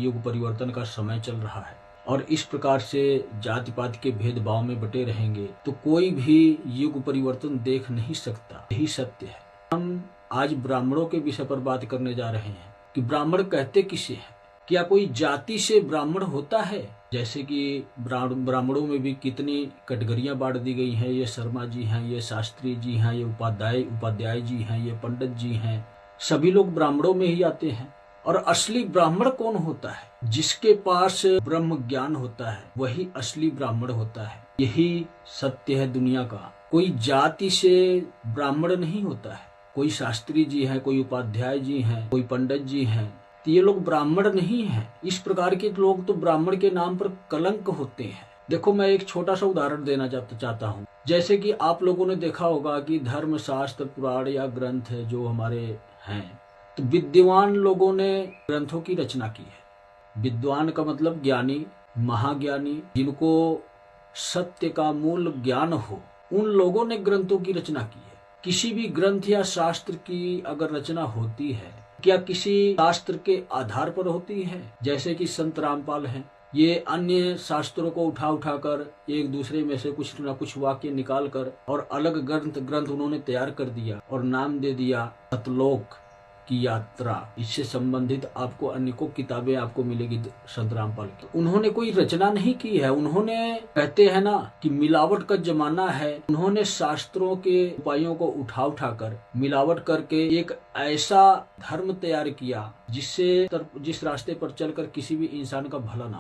युग परिवर्तन का समय चल रहा है और इस प्रकार से जाति पाति के भेदभाव में बटे रहेंगे तो कोई भी युग परिवर्तन देख नहीं सकता। यही सत्य है। हम आज ब्राह्मणों के विषय पर बात करने जा रहे हैं कि ब्राह्मण कहते किसे हैं। क्या कोई जाति से ब्राह्मण होता है? जैसे कि ब्राह्मणों में भी कितनी कैटेगरियां बांट दी गई हैं। ये शर्मा जी हैं, ये शास्त्री जी हैं, ये उपाध्याय जी हैं, ये पंडित जी हैं। सभी लोग ब्राह्मणों में ही आते हैं। और असली ब्राह्मण कौन होता है? जिसके पास ब्रह्म ज्ञान होता है वही असली ब्राह्मण होता है। यही सत्य है दुनिया का। कोई जाति से ब्राह्मण नहीं होता है। कोई शास्त्री जी है, कोई उपाध्याय जी हैं, कोई पंडित जी हैं, तो ये लोग ब्राह्मण नहीं हैं। इस प्रकार के लोग तो ब्राह्मण के नाम पर कलंक होते हैं। देखो, मैं एक छोटा सा उदाहरण देना चाहता हूँ। जैसे कि आप लोगों ने देखा होगा कि धर्म शास्त्र पुराण या ग्रंथ जो हमारे हैं, तो विद्वान लोगों ने ग्रंथों की रचना की है। विद्वान का मतलब ज्ञानी, महाज्ञानी, जिनको सत्य का मूल ज्ञान हो, उन लोगों ने ग्रंथों की रचना की है। किसी भी ग्रंथ या शास्त्र की अगर रचना होती है, क्या किसी शास्त्र के आधार पर होती है? जैसे कि संत रामपाल हैं, ये अन्य शास्त्रों को उठा कर एक दूसरे में से कुछ न कुछ वाक्य निकाल कर और अलग ग्रंथ उन्होंने तैयार कर दिया और नाम दे दिया सतलोक की यात्रा। इससे संबंधित आपको अनेकों किताबें आपको मिलेगी संत रामपाल की। उन्होंने कोई रचना नहीं की है। उन्होंने, कहते हैं ना कि मिलावट का जमाना है, उन्होंने शास्त्रों के उपायों को उठा कर मिलावट करके एक ऐसा धर्म तैयार किया जिससे जिस रास्ते पर चलकर किसी भी इंसान का भला ना हो।